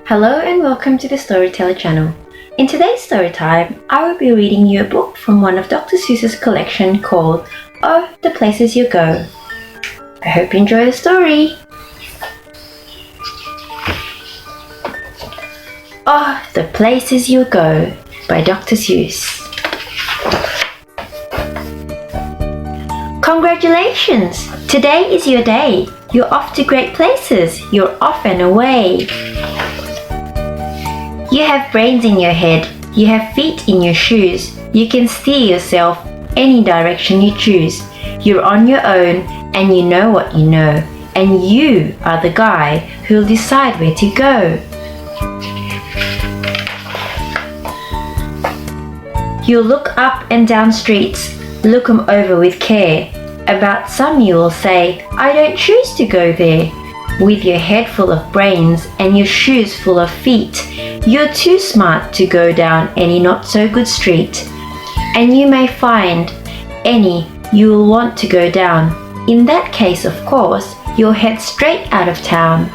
Hello and welcome to the Storyteller channel. In today's story time, I will be reading you a book from one of Dr. Seuss's collection called Oh, the Places You Go. I hope you enjoy the story. Oh, the Places You Go by Dr. Seuss. Congratulations! Today is your day. You're off to great places. You're off and away. You have brains in your head, you have feet in your shoes, you can steer yourself any direction you choose. You're on your own and you know what you know, and you are the guy who'll decide where to go. You'll look up and down streets, look 'em over with care. About some you will say, I don't choose to go there. With your head full of brains and your shoes full of feet, you're too smart to go down any not so good street. And you may find any you'll want to go down. In that case, of course, you'll head straight out of town.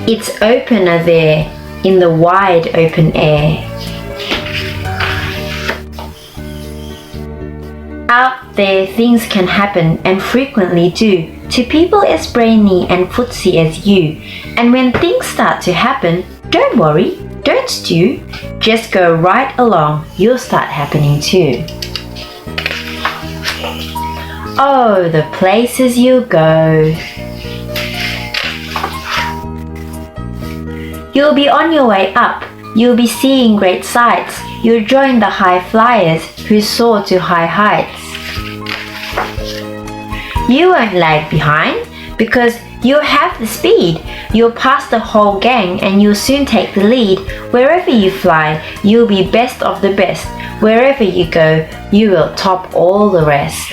It's opener there in the wide open air. Out there things can happen and frequently do to people as brainy and footsy as you. And when things start to happen, don't worry, don't stew. Just go right along, you'll start happening too. Oh, the places you go. You'll be on your way up, you'll be seeing great sights. You'll join the high flyers who soar to high heights. You won't lag behind because you'll have the speed. You'll pass the whole gang and you'll soon take the lead. Wherever you fly, you'll be best of the best. Wherever you go, you will top all the rest.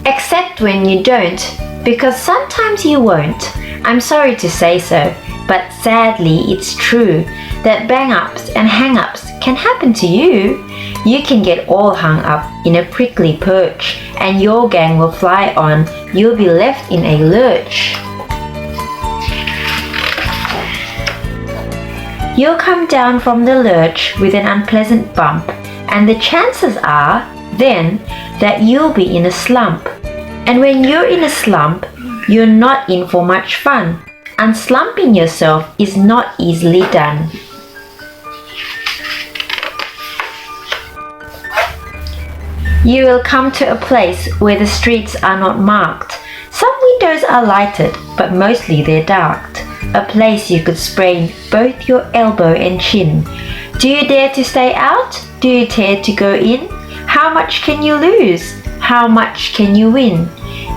Except when you don't, because sometimes you won't. I'm sorry to say so, but sadly it's true that bang-ups and hang-ups can happen to you. You can get all hung up in a prickly perch and your gang will fly on. You'll be left in a lurch. You'll come down from the lurch with an unpleasant bump, and the chances are then that you'll be in a slump. And when you're in a slump, you're not in for much fun. Unslumping yourself is not easily done. You will come to a place where the streets are not marked. Some windows are lighted, but mostly they're darked. A place you could sprain both your elbow and chin. Do you dare to stay out? Do you dare to go in? How much can you lose? How much can you win?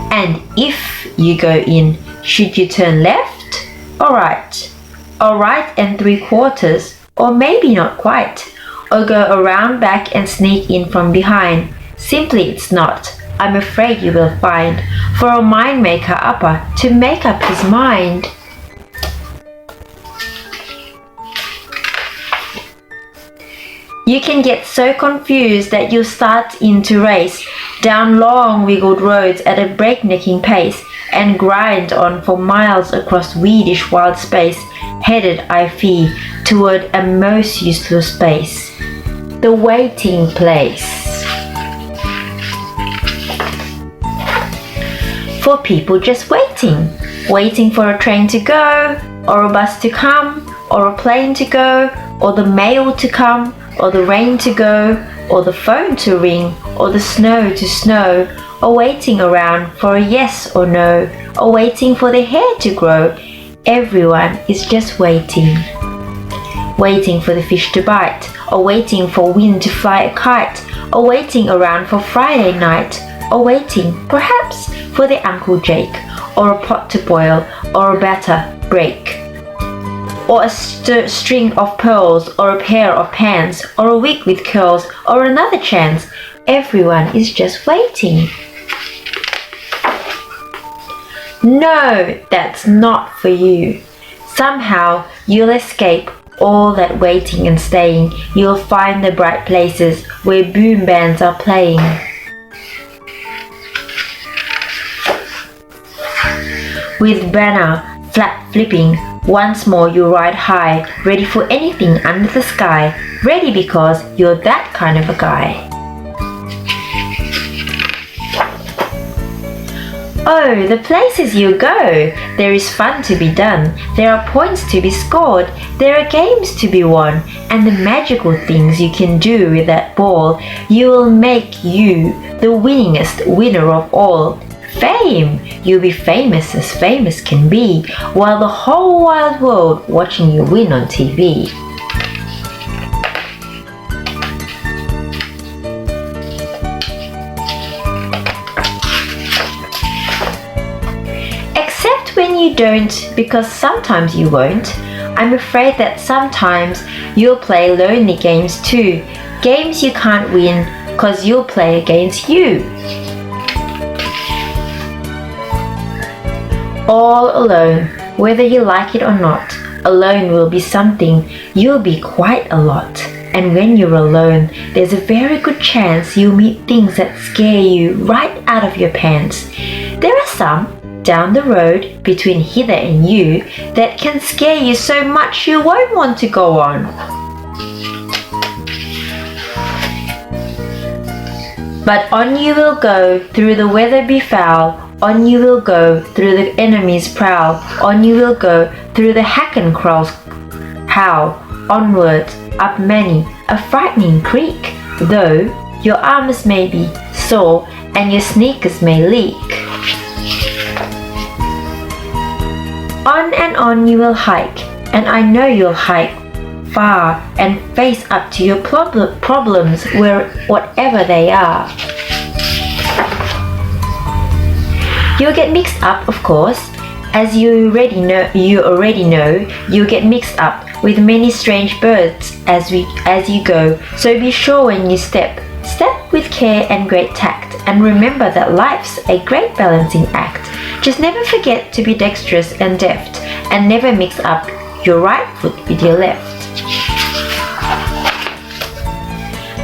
And if you go in, should you turn left or right? Or right and 3/4, or maybe not quite. Or go around back and sneak in from behind. Simply it's not, I'm afraid you will find, for a mind maker upper to make up his mind. You can get so confused that you'll start in to race down long wiggled roads at a breaknecking pace and grind on for miles across weedish wild space, headed, I fear, toward a most useless space, the waiting place. For people just waiting for a train to go, or a bus to come, or a plane to go, or the mail to come, or the rain to go, or the phone to ring, or the snow to snow, or waiting around for a yes or no, or waiting for the hair to grow. Everyone is just waiting. Waiting for the fish to bite, or waiting for wind to fly a kite, or waiting around for Friday night, or waiting, perhaps, for the Uncle Jake, or a pot to boil, or a batter break, or a string of pearls, or a pair of pants, or a wig with curls, or another chance. Everyone is just waiting. No, that's not for you. Somehow you'll escape all that waiting and staying. You'll find the bright places where boom bands are playing. with banner flap flipping. Once more you ride high, ready for anything under the sky, ready because you're that kind of a guy. Oh, the places you go! There is fun to be done, there are points to be scored, there are games to be won, and the magical things you can do with that ball, you will make you the winningest winner of all. Fame! You'll be famous as famous can be, while the whole wide world watching you win on TV. Except when you don't, because sometimes you won't. I'm afraid that sometimes you'll play lonely games too. Games you can't win, cause you'll play against you. All alone, whether you like it or not. Alone will be something, you'll be quite a lot. And when you're alone, there's a very good chance you'll meet things that scare you right out of your pants. There are some down the road between hither and you that can scare you so much you won't want to go on. But on you will go, through the weather be foul. On you will go, through the enemy's prowl. On you will go, through the hack and crawls howl. Onwards, up many a frightening creek, though your arms may be sore and your sneakers may leak. On and on you will hike, and I know you'll hike far and face up to your problems whatever they are. You'll get mixed up, of course, as you already know. You'll get mixed up with many strange birds as you go. So be sure when you step with care and great tact, and remember that life's a great balancing act. Just never forget to be dexterous and deft, and never mix up your right foot with your left.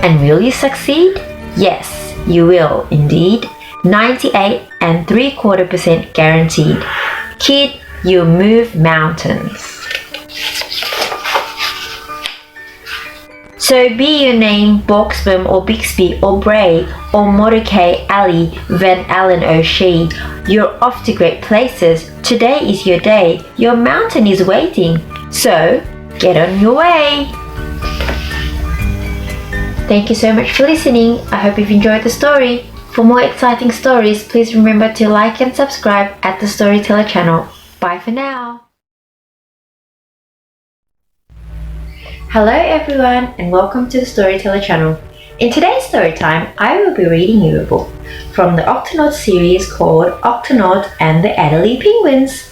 And will you succeed? Yes, you will indeed. 98.75% guaranteed. Kid, you'll move mountains. So be your name Boxbum or Bixby or Bray or Mordecai Ali Van Allen O'Shea. You're off to great places. Today is your day. Your mountain is waiting. So get on your way. Thank you so much for listening. I hope you've enjoyed the story. For more exciting stories, please remember to like and subscribe at the Storyteller channel. Bye for now. Hello everyone and welcome to the Storyteller channel. In today's story time, I will be reading you a book from the Octonaut series called Octonaut and the Adelie Penguins.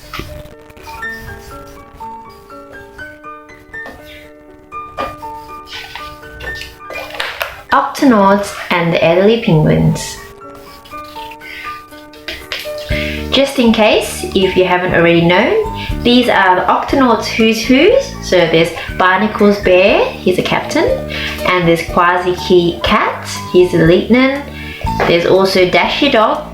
Octonauts and the Adelie Penguins. Just in case, if you haven't already known, these are the Octonauts who's who's. So there's Barnacles Bear, he's a captain, and there's Quasi Cat, he's a lieutenant. There's also Dashy Dog,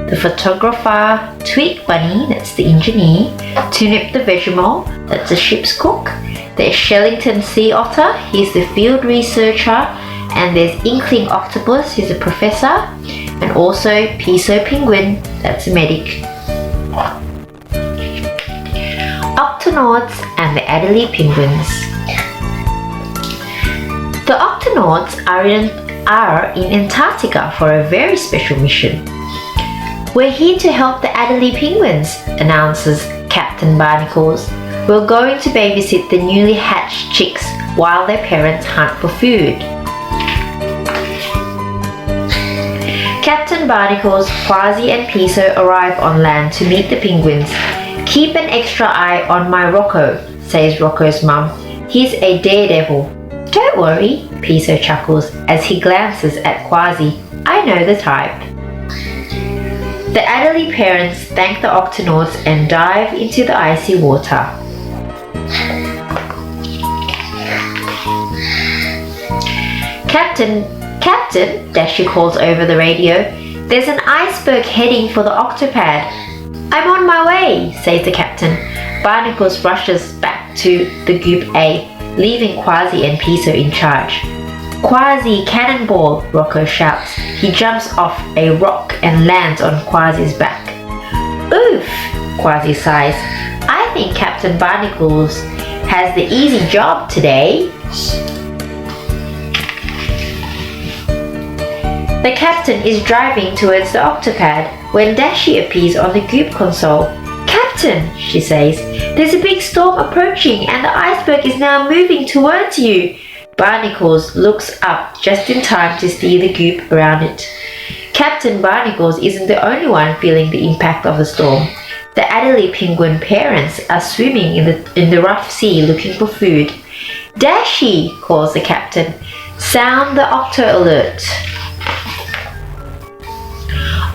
the photographer, Tweak Bunny, that's the engineer, Tunip the Vegemite, that's the ship's cook. There's Shellington Sea Otter, he's the field researcher, and there's Inkling Octopus, he's a professor, and also Piso Penguin, that's a medic. Octonauts and the Adelie Penguins. The Octonauts are in Antarctica for a very special mission. We're here to help the Adelie Penguins, announces Captain Barnacles. We're going to babysit the newly hatched chicks while their parents hunt for food. Captain Barnacles, Quasi and Piso arrive on land to meet the penguins. Keep an extra eye on my Rocco, says Rocco's mum. He's a daredevil. Don't worry, Piso chuckles as he glances at Quasi. I know the type. The Adelie parents thank the Octonauts and dive into the icy water. Captain, Dashy calls over the radio. There's an iceberg heading for the Octopad. I'm on my way, says the captain. Barnacles rushes back to the Group A, leaving Quasi and Piso in charge. Quasi, cannonball, Rocco shouts. He jumps off a rock and lands on Quasi's back. Oof, Quasi sighs. I think Captain Barnacles has the easy job today. The captain is driving towards the octopad when Dashi appears on the group console. Captain, she says, there's a big storm approaching and the iceberg is now moving towards you. Barnacles looks up just in time to steer the group around it. Captain Barnacles isn't the only one feeling the impact of the storm. The Adelie penguin parents are swimming in the rough sea looking for food. Dashi, calls the captain. Sound the octo alert.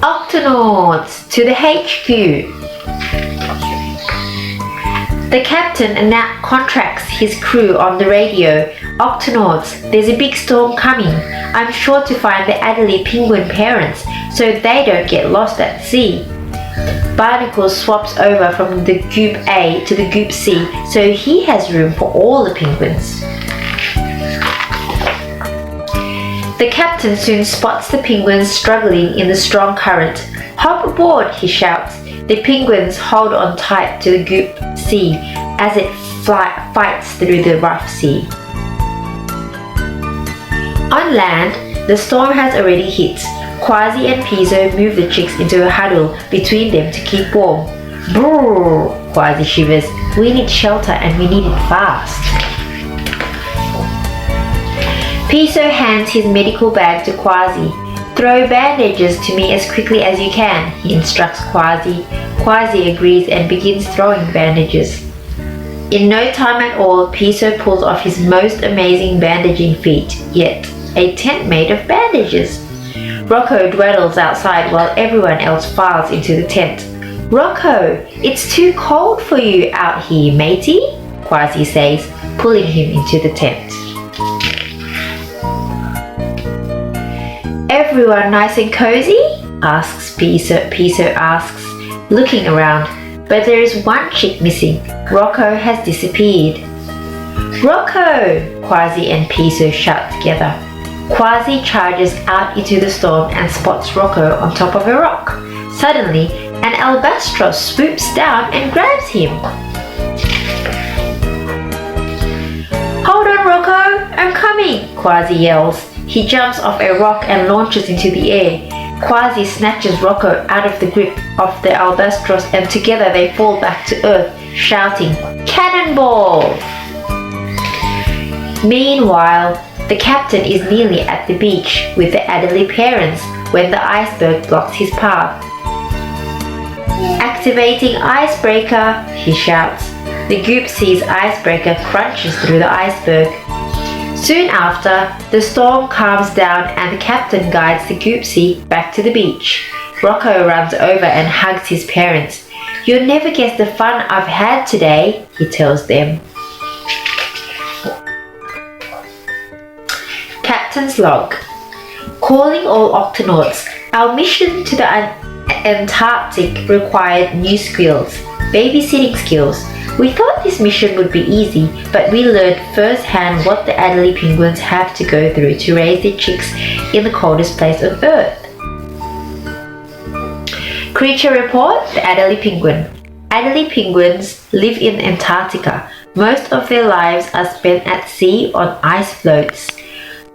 Octonauts to the HQ. The captain now contracts his crew on the radio. Octonauts, there's a big storm coming. I'm sure to find the Adelie penguin parents so they don't get lost at sea. Barnacles swaps over from the Group A to the Group C so he has room for all the penguins. The captain soon spots the penguins struggling in the strong current. Hop aboard, he shouts. The penguins hold on tight to the Group C as it fights through the rough sea. On land, the storm has already hit. Quasi and Piso move the chicks into a huddle between them to keep warm. Brrr, Quasi shivers. We need shelter and we need it fast. Piso hands his medical bag to Quasi. Throw bandages to me as quickly as you can, he instructs Quasi. Quasi agrees and begins throwing bandages. In no time at all, Piso pulls off his most amazing bandaging feat yet, a tent made of bandages. Rocco dwaddles outside while everyone else files into the tent. Rocco, it's too cold for you out here, matey, Quasi says, pulling him into the tent. Everyone nice and cozy? Asks Piso. Piso asks, looking around, but there is one chick missing. Rocco has disappeared. Rocco! Quasi and Piso shout together. Quasi charges out into the storm and spots Rocco on top of a rock. Suddenly, an albatross swoops down and grabs him. Hold on, Rocco! I'm coming! Quasi yells. He jumps off a rock and launches into the air. Quasi snatches Rocco out of the grip of the albatross and together they fall back to earth, shouting, Cannonball! Meanwhile, the captain is nearly at the beach with the Adelie parents when the iceberg blocks his path. Activating icebreaker, he shouts. The Group C's icebreaker crunches through the iceberg. Soon after, the storm calms down and the captain guides the Group C back to the beach. Rocco runs over and hugs his parents. You'll never guess the fun I've had today, he tells them. Captain's log. Calling all Octonauts. Our mission to the Antarctic required new skills, babysitting skills. We thought this mission would be easy, but we learned firsthand what the Adelie penguins have to go through to raise their chicks in the coldest place on Earth. Creature report, the Adelie penguin. Adelie penguins live in Antarctica. Most of their lives are spent at sea on ice floats.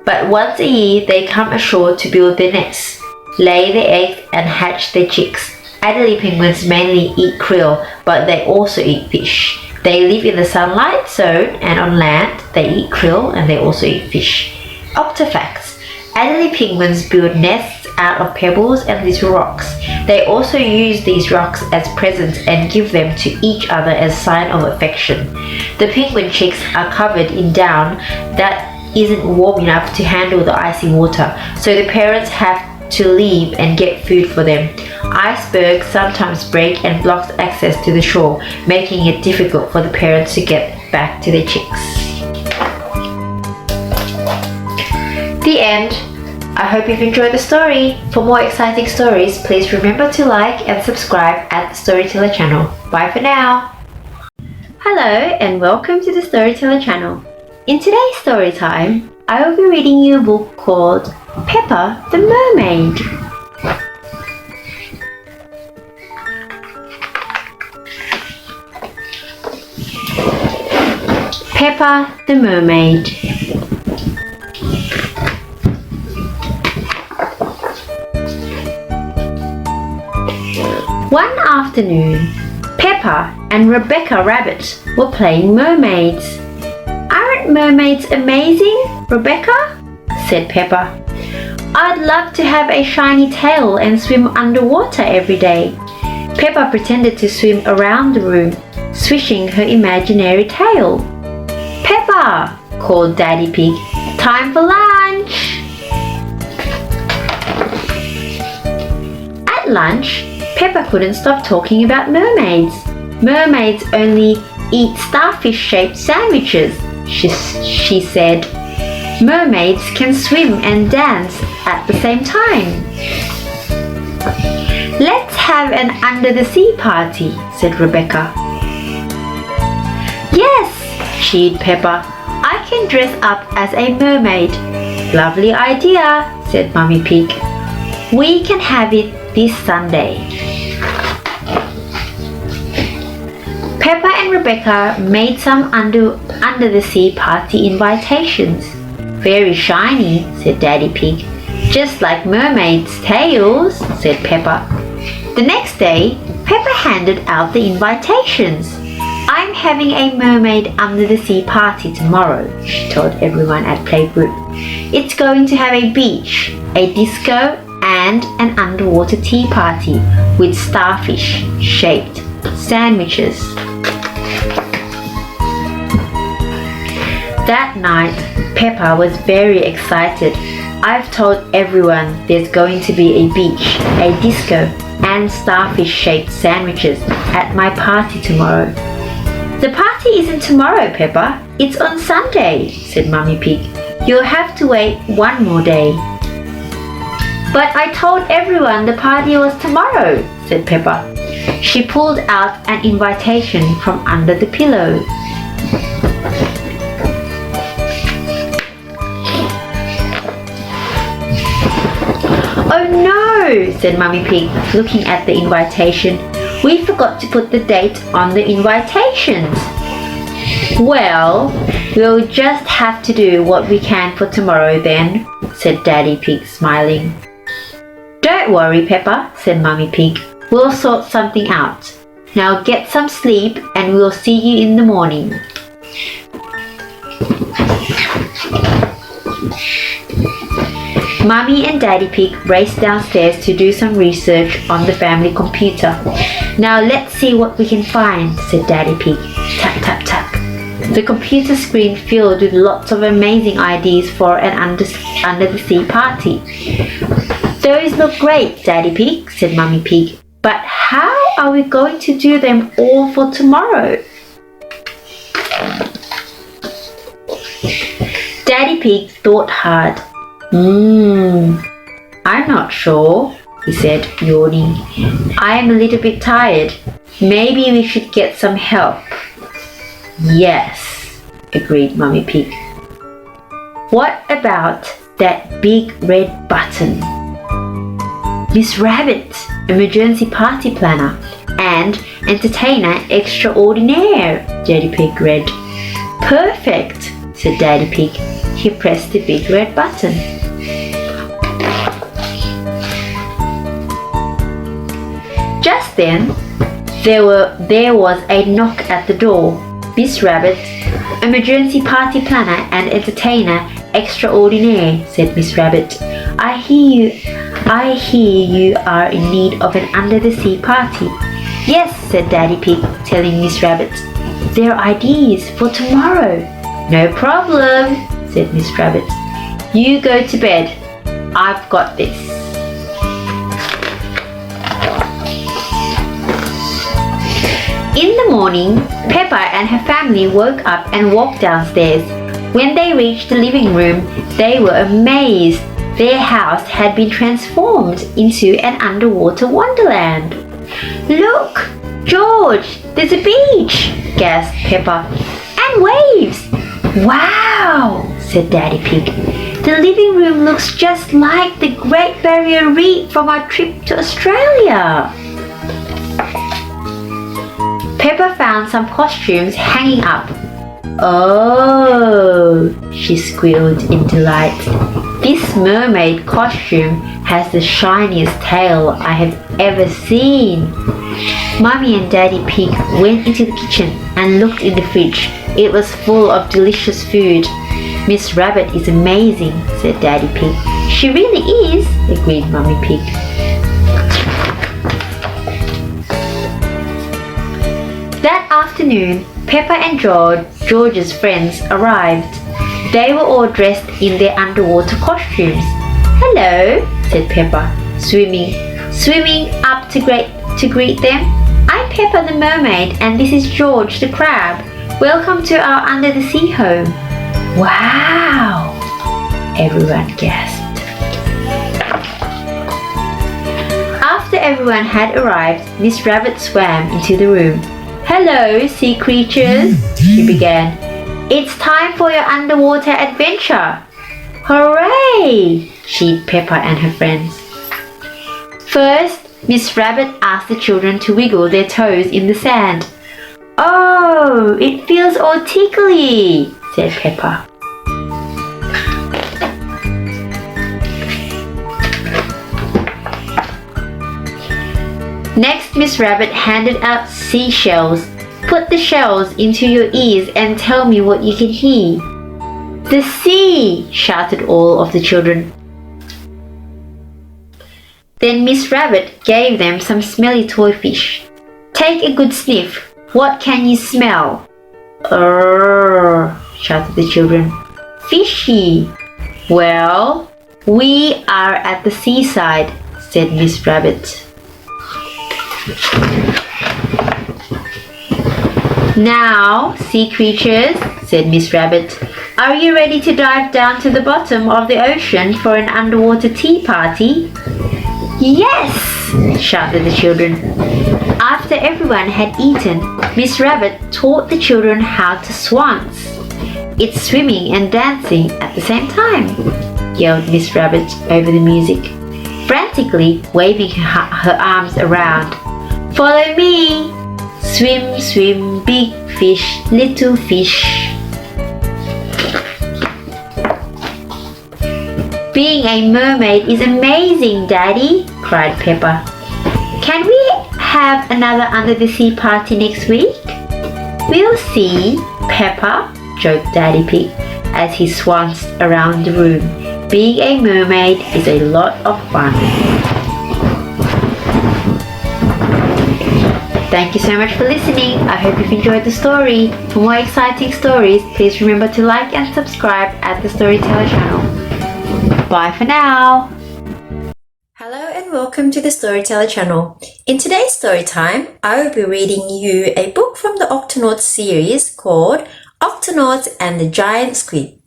But once a year they come ashore to build their nests, lay their eggs and hatch their chicks. Adelie penguins mainly eat krill, but they also eat fish. They live in the sunlight zone and on land they eat krill and they also eat fish. Octofacts. Adelie penguins build nests out of pebbles and little rocks. They also use these rocks as presents and give them to each other as a sign of affection. The penguin chicks are covered in down that isn't warm enough to handle the icy water, so the parents have to leave and get food for them. Icebergs sometimes break and blocks access to the shore, making it difficult for the parents to get back to their chicks. The end. I hope you've enjoyed the story. For more exciting stories, please remember to like and subscribe at the Storyteller channel. Bye for now. Hello and welcome to the Storyteller channel. In today's story time, I will be reading you a book called Peppa the Mermaid. Peppa the Mermaid. One afternoon, Peppa and Rebecca Rabbit were playing mermaids. "Aren't mermaids amazing, Rebecca?" said Peppa. "I'd love to have a shiny tail and swim underwater every day." Peppa pretended to swim around the room, swishing her imaginary tail. "Peppa," called Daddy Pig, "time for lunch." At lunch, Peppa couldn't stop talking about mermaids. "Mermaids only eat starfish-shaped sandwiches," she said. "Mermaids can swim and dance at the same time." "Let's have an under-the-sea party," said Rebecca. "Yes," cheered Peppa. "I can dress up as a mermaid." "Lovely idea," said Mummy Pig. "We can have it this Sunday." Peppa and Rebecca made some under-the-sea party invitations. "Very shiny," said Daddy Pig. "Just like mermaids' tails," said Peppa. The next day, Peppa handed out the invitations. "I'm having a mermaid under-the-sea party tomorrow," she told everyone at playgroup. "It's going to have a beach, a disco, and an underwater tea party with starfish-shaped sandwiches." That night, Peppa was very excited. "I've told everyone there's going to be a beach, a disco, and starfish-shaped sandwiches at my party tomorrow." "The party isn't tomorrow, Peppa. It's on Sunday," said Mummy Pig. "You'll have to wait one more day." "But I told everyone the party was tomorrow," said Peppa. She pulled out an invitation from under the pillow. "Oh no," said Mummy Pig, looking at the invitation. "We forgot to put the date on the invitations." "Well, we'll just have to do what we can for tomorrow then," said Daddy Pig, smiling. "Don't worry, Peppa," said Mummy Pig. "We'll sort something out. Now get some sleep and we'll see you in the morning." Mummy and Daddy Pig raced downstairs to do some research on the family computer. "Now let's see what we can find," said Daddy Pig. Tap, tap, tap. The computer screen filled with lots of amazing ideas for an under-the-sea party. "Those look great, Daddy Pig," said Mummy Pig. "But how are we going to do them all for tomorrow?" Daddy Pig thought hard. "I'm not sure," he said, yawning. "I am a little bit tired. Maybe we should get some help." "Yes," agreed Mummy Pig. "What about that big red button? Miss Rabbit, emergency party planner, and entertainer extraordinaire," Daddy Pig read. "Perfect," said Daddy Pig. He pressed the big red button. Just then, there was a knock at the door. "Miss Rabbit, emergency party planner and entertainer extraordinaire," said Miss Rabbit. I hear you are in need of an under-the-sea party." "Yes," said Daddy Pig, telling Miss Rabbit. "They're ideas for tomorrow." "No problem," said Miss Rabbit. "You go to bed. I've got this." In the morning, Peppa and her family woke up and walked downstairs. When they reached the living room, they were amazed. Their house had been transformed into an underwater wonderland. Look, George, there's a beach, gasped Peppa. And waves. Wow, said Daddy Pig. The living room looks just like the Great Barrier Reef from our trip to Australia. Peppa found some costumes hanging up. Oh, she squealed in delight. This mermaid costume has the shiniest tail I have ever seen. Mummy and Daddy Pig went into the kitchen and looked in the fridge. It was full of delicious food. Miss Rabbit is amazing, said Daddy Pig. She really is, agreed Mummy Pig. That afternoon, Peppa and George's friends arrived. They were all dressed in their underwater costumes. Hello, said Peppa, swimming up to greet them. I'm Peppa the mermaid and this is George the crab. Welcome to our under the sea home. Wow! Everyone gasped. After everyone had arrived, Miss Rabbit swam into the room. Hello, sea creatures, she began. It's time for your underwater adventure. Hooray! Cheered Peppa and her friends. First, Miss Rabbit asked the children to wiggle their toes in the sand. Oh, it feels all tickly, said Peppa. Next, Miss Rabbit handed out seashells. Put the shells into your ears and tell me what you can hear. The sea! Shouted all of the children. Then Miss Rabbit gave them some smelly toy fish. Take a good sniff. What can you smell? Shouted the children. Fishy. Well, we are at the seaside, said Miss Rabbit. Now, sea creatures, said Miss Rabbit, are you ready to dive down to the bottom of the ocean for an underwater tea party? Yes! Shouted the children. After everyone had eaten, Miss Rabbit taught the children how to swans. It's swimming and dancing at the same time, yelled Miss Rabbit over the music, frantically waving her arms around. Follow me! Swim, swim, big fish, little fish. Being a mermaid is amazing, Daddy, cried Peppa. Can we have another under the sea party next week? We'll see, Peppa, joked Daddy Pig as he swanced around the room. Being a mermaid is a lot of fun. Thank you so much for listening. I hope you've enjoyed the story. For more exciting stories, please remember to like and subscribe at the Storyteller channel. Bye for now. Hello and welcome to the Storyteller channel. In today's story time, I will be reading you a book from the Octonauts series called Octonauts and the Giant Squid.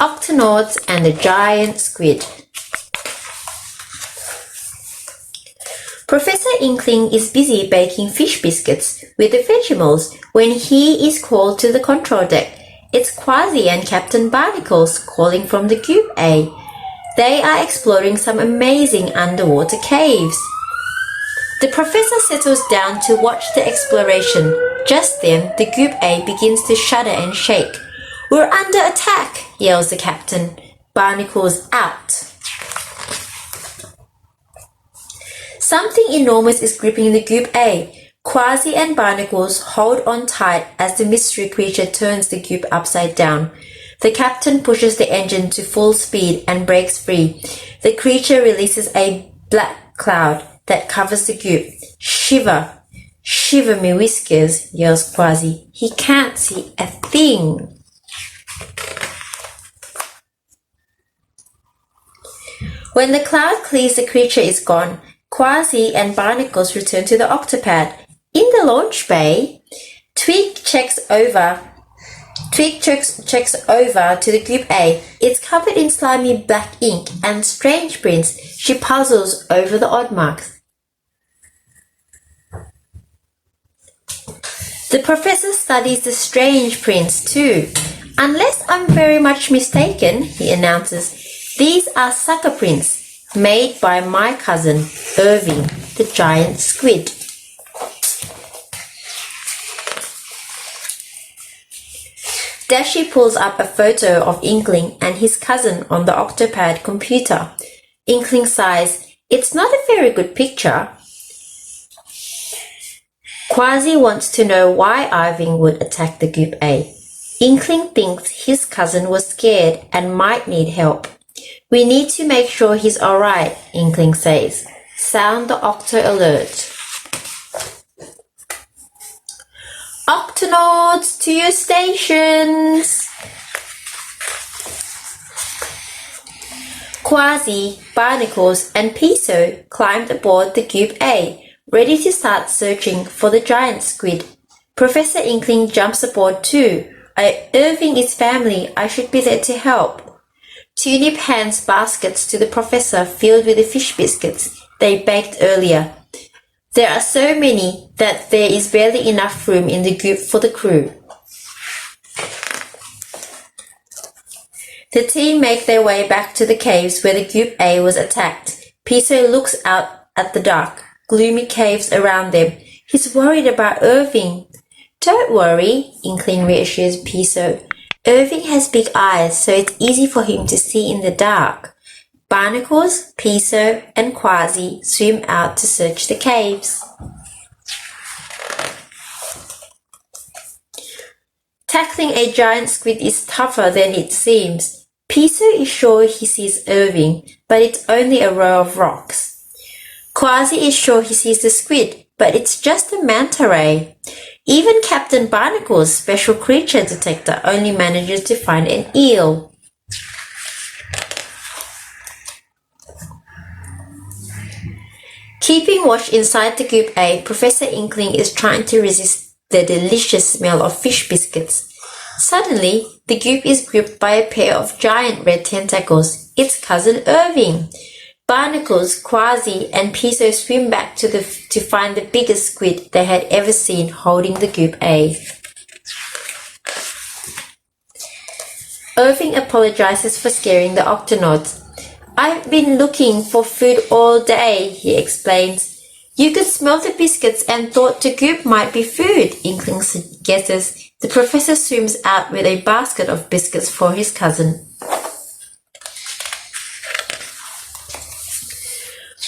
Octonauts and the Giant Squid. Professor Inkling is busy baking fish biscuits with the Vegemals when he is called to the control deck. It's Quasi and Captain Barnacles calling from the Group A. They are exploring some amazing underwater caves. The professor settles down to watch the exploration. Just then, the Group A begins to shudder and shake. We're under attack, yells the captain. Barnacles out. Something enormous is gripping the Group A. Quasi and Barnacles hold on tight as the mystery creature turns the group upside down. The captain pushes the engine to full speed and breaks free. The creature releases a black cloud that covers the group. Shiver, shiver me whiskers, yells Quasi. He can't see a thing. When the cloud clears, the creature is gone. Quasi and Barnacles return to the octopad. In the launch bay, Twig checks over Twig checks over to the group A. It's covered in slimy black ink and strange prints. She puzzles over the odd marks. The professor studies the strange prints too. Unless I'm very much mistaken, he announces, these are sucker prints made by my cousin, Irving, the giant squid. Dashi pulls up a photo of Inkling and his cousin on the Octopad computer. Inkling sighs, it's not a very good picture. Quasi wants to know why Irving would attack the group A. Inkling thinks his cousin was scared and might need help. We need to make sure he's alright, Inkling says. Sound the octo alert. Octonauts to your stations! Quasi, Barnacles and Piso climbed aboard the Group A, ready to start searching for the giant squid. Professor Inkling jumps aboard too. Irving is family, I should be there to help. Tulip hands baskets to the professor filled with the fish biscuits they baked earlier. There are so many that there is barely enough room in the group for the crew. The team make their way back to the caves where the Group A was attacked. Piso looks out at the dark, gloomy caves around them. He's worried about Irving. Don't worry, Inkling reassures Piso. Irving has big eyes, so it's easy for him to see in the dark. Barnacles, Piso, and Quasi swim out to search the caves. Tackling a giant squid is tougher than it seems. Piso is sure he sees Irving, but it's only a row of rocks. Quasi is sure he sees the squid, but it's just a manta ray. Even Captain Barnacle's special creature detector only manages to find an eel. Keeping watch inside the Group A, Professor Inkling is trying to resist the delicious smell of fish biscuits. Suddenly, the group is gripped by a pair of giant red tentacles. It's Cousin Irving. Barnacles, Quasi, and Piso swim back to find the biggest squid they had ever seen holding the Group A. Irving apologizes for scaring the Octonauts. I've been looking for food all day, he explains. You could smell the biscuits and thought the group might be food, Inkling guesses. The professor swims out with a basket of biscuits for his cousin.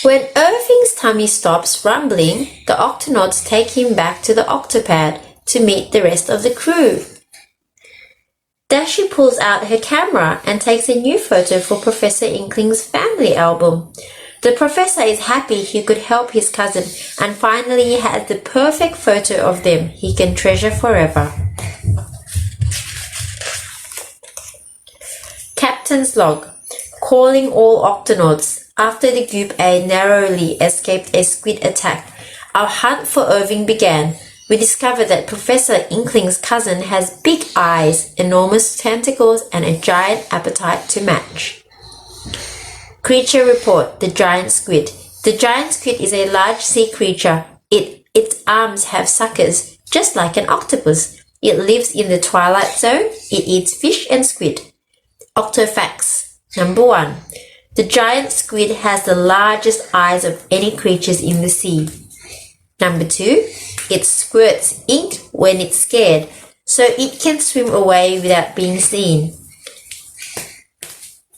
When Irving's tummy stops rumbling, the Octonauts take him back to the Octopad to meet the rest of the crew. Dashi pulls out her camera and takes a new photo for Professor Inkling's family album. The professor is happy he could help his cousin and finally has the perfect photo of them he can treasure forever. Captain's log. Calling all Octonauts. After the Group A narrowly escaped a squid attack, our hunt for Irving began. We discovered that Professor Inkling's cousin has big eyes, enormous tentacles, and a giant appetite to match. Creature report, the giant squid. The giant squid is a large sea creature. Its arms have suckers, just like an octopus. It lives in the twilight zone. It eats fish and squid. Octofacts. Number 1. The giant squid has the largest eyes of any creatures in the sea. Number 2. It squirts ink when it's scared, so it can swim away without being seen.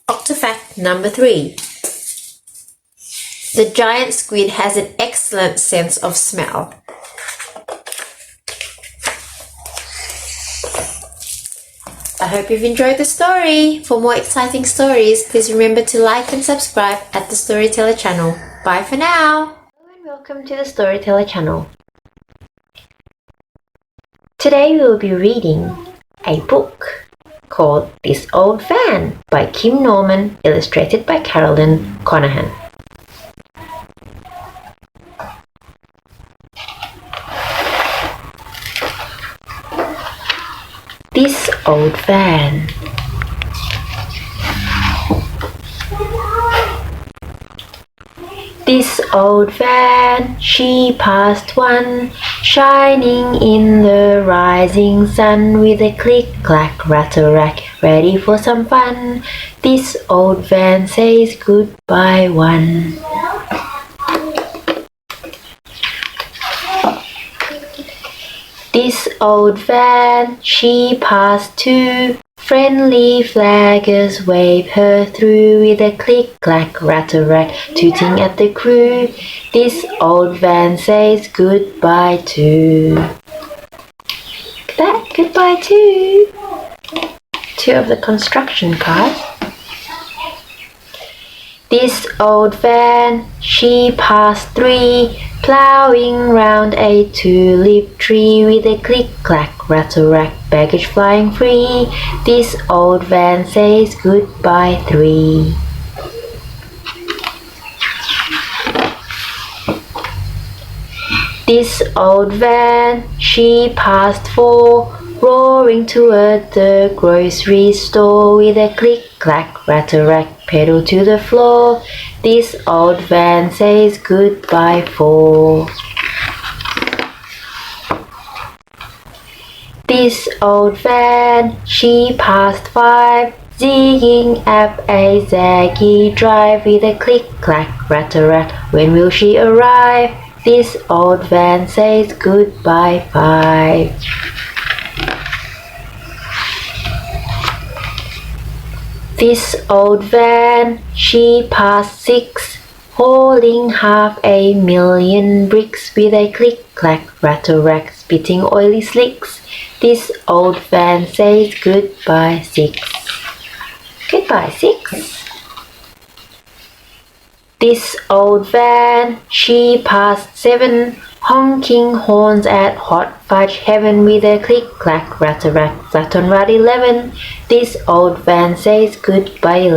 Octofact number 3. The giant squid has an excellent sense of smell. I hope you've enjoyed the story. For more exciting stories, please remember to like and subscribe at the Storyteller channel. Bye for now. Hello and welcome to the Storyteller channel. Today we will be reading a book called This Old Fan by Kim Norman, illustrated by Carolyn Conahan. This old van. This old van, she passed one, shining in the rising sun with a click-clack, rattle-rack, ready for some fun. This old van says goodbye one. This old van, she passed two, friendly flaggers wave her through with a click-clack, rattle-rack, tooting at the crew. This old van says goodbye too. That goodbye too. Two of the construction cars. This old van, she passed three, ploughing round a tulip tree with a click-clack, rattle-rack, baggage flying free. This old van says goodbye three. This old van, she passed four, roaring toward the grocery store with a click-clack, rattle-rack, pedal to the floor. This old van says goodbye four. This old van, she passed five, zigging up a zaggy drive with a click-clack, rattle-rack, when will she arrive? This old van says goodbye five. This old van, she passed six, hauling 500,000 bricks with a click-clack, rattle-rack, spitting oily slicks. This old van says goodbye six. Goodbye six. This old van, she passed seven, honking horns at hot fudge heaven with a click-clack, rattle-rack, flat on Route 11. This old van says goodbye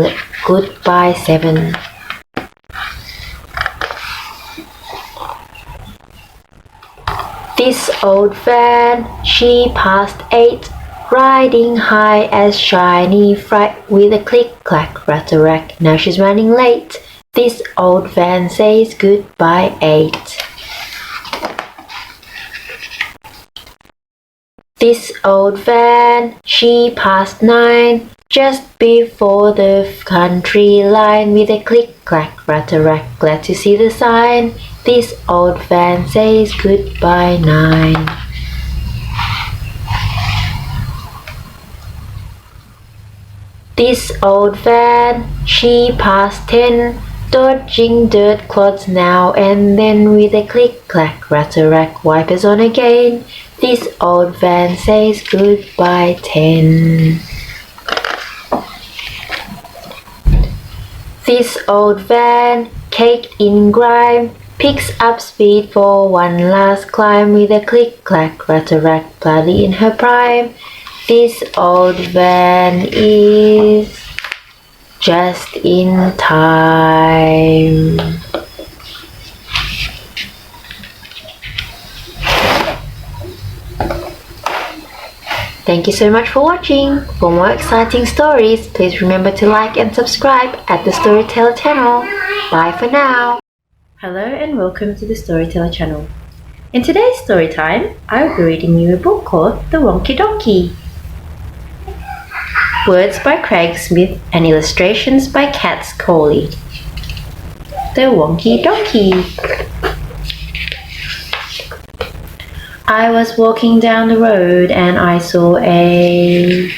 seven. This old van, she passed eight, riding high as shiny fright with a click-clack, rattle-rack, now she's running late. This old van says goodbye eight. This old van, she passed nine, just before the country line with a click-clack, rattle-rack, glad to see the sign. This old van says goodbye nine. This old van, she passed 10, dodging dirt clods now and then with a click-clack, rattle-rack, wipers on again. This old van says goodbye 10. This old van, caked in grime, picks up speed for one last climb with a click-clack, rattle-rack, bloody in her prime. This old van is just in time. Thank you so much for watching. For more exciting stories, please remember to like and subscribe at the Storyteller channel. Bye for now. Hello and welcome to the Storyteller channel. In today's story time, I will be reading you a book called The Wonky Donkey. Words by Craig Smith and illustrations by Kat Coley. The Wonky Donkey. I was walking down the road and I saw a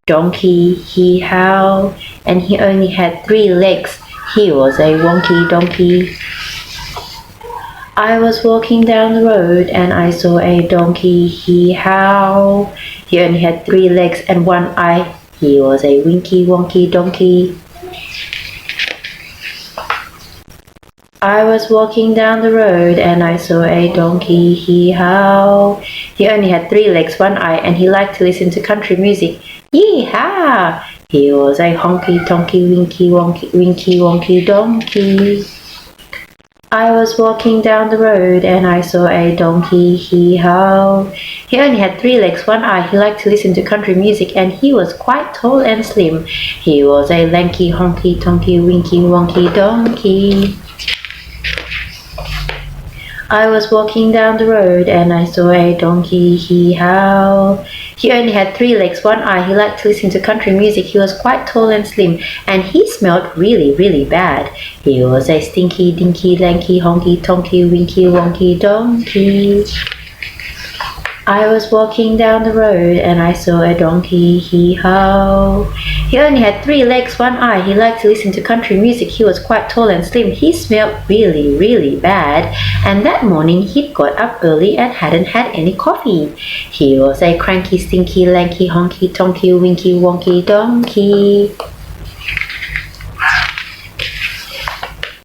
donkey. He howled and he only had 3 legs. He was a wonky donkey. I was walking down the road and I saw a donkey. He howled. He only had 3 legs and 1 eye. He was a winky wonky donkey. I was walking down the road and I saw a donkey. He howled. He only had 3 legs, 1 eye, and he liked to listen to country music. Yee-haw! He was a honky tonky winky wonky donkey. I was walking down the road and I saw a donkey, hee-haw. He only had 3 legs, 1 eye, he liked to listen to country music, and he was quite tall and slim. He was a lanky, honky, tonky, winky, wonky donkey. I was walking down the road and I saw a donkey, hee-haw. He only had 3 legs, 1 eye, he liked to listen to country music, he was quite tall and slim, and he smelled really, really bad. He was a stinky, dinky, lanky, honky, tonky, winky, wonky donkey. I was walking down the road and I saw a donkey, hee-haw. He only had 3 legs, 1 eye, he liked to listen to country music, he was quite tall and slim, he smelled really, really bad, and that morning he'd got up early and hadn't had any coffee. He was a cranky, stinky, lanky, honky, tonky, winky, wonky donkey.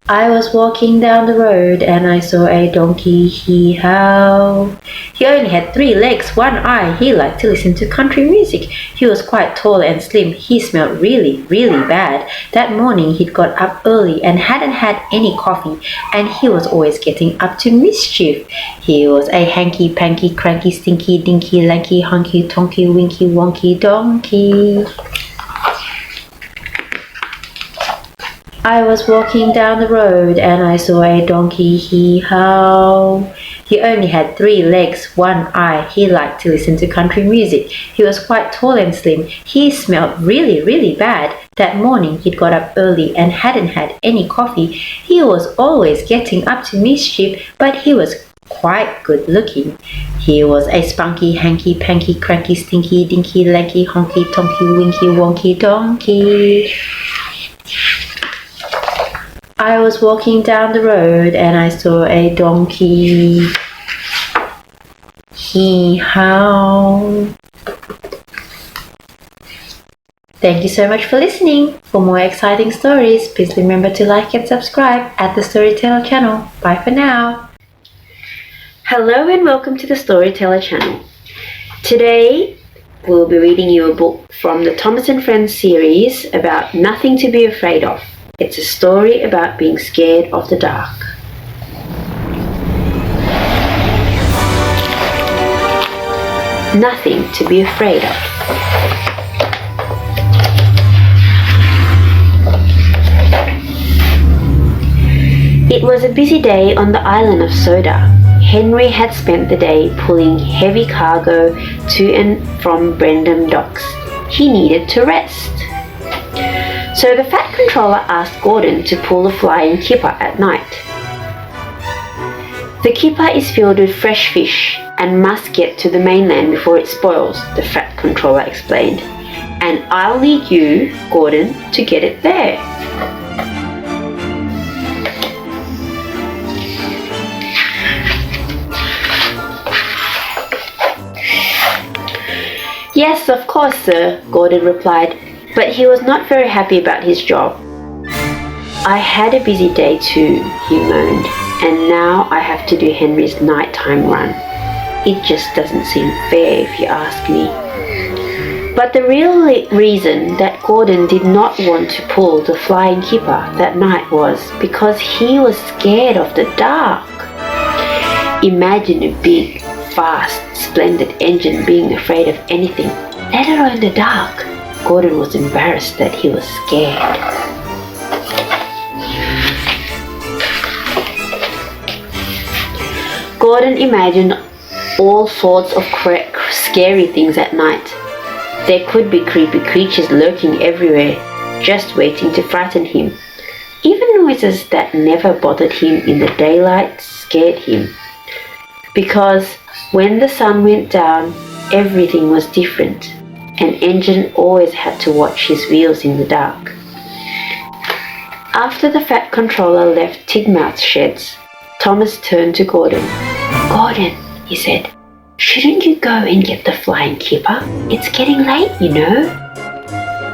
I was walking down the road and I saw a donkey, hee-haw. He only had 3 legs, 1 eye, he liked to listen to country music. He was quite tall and slim, he smelled really, really bad. That morning he'd got up early and hadn't had any coffee, and he was always getting up to mischief. He was a hanky, panky, cranky, stinky, dinky, lanky, honky, tonky, winky, wonky donkey. I was walking down the road and I saw a donkey, hee-haw. He only had 3 legs, 1 eye, he liked to listen to country music. He was quite tall and slim, he smelled really, really bad. That morning he'd got up early and hadn't had any coffee. He was always getting up to mischief, but he was quite good looking. He was a spunky, hanky, panky, cranky, stinky, dinky, lanky, honky, tonky, winky, wonky donkey. I was walking down the road and I saw a donkey, hee-haw. Thank you so much for listening. For more exciting stories, please remember to like and subscribe at the Storyteller channel. Bye for now. Hello and welcome to the Storyteller channel. Today we'll be reading you a book from the Thomas and Friends series about Nothing to Be Afraid of. It's a story about being scared of the dark. Nothing to be afraid of. It was a busy day on the island of Soda. Henry had spent the day pulling heavy cargo to and from Brendam docks. He needed to rest. So the Fat Controller asked Gordon to pull the flying kipper at night. The kipper is filled with fresh fish and must get to the mainland before it spoils, the Fat Controller explained. And I'll lead you, Gordon, to get it there. Yes, of course, sir, Gordon replied. But he was not very happy about his job. I had a busy day too, he moaned, and now I have to do Henry's nighttime run. It just doesn't seem fair if you ask me. But the real reason that Gordon did not want to pull the flying kipper that night was because he was scared of the dark. Imagine a big, fast, splendid engine being afraid of anything, let alone the dark. Gordon was embarrassed that he was scared. Gordon imagined all sorts of scary things at night. There could be creepy creatures lurking everywhere, just waiting to frighten him. Even noises that never bothered him in the daylight scared him. Because when the sun went down, everything was different. An engine always had to watch his wheels in the dark. After the Fat Controller left Tidmouth's sheds, Thomas turned to Gordon. Gordon, he said, shouldn't you go and get the flying kipper? It's getting late, you know.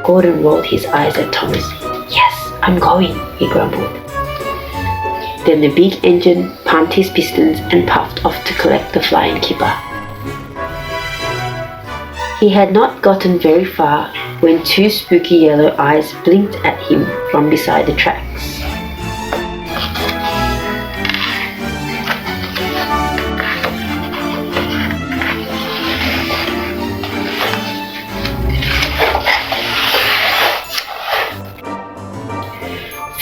Gordon rolled his eyes at Thomas. Yes, I'm going, he grumbled. Then the big engine pumped his pistons and puffed off to collect the flying kipper. He had not gotten very far when 2 spooky yellow eyes blinked at him from beside the tracks.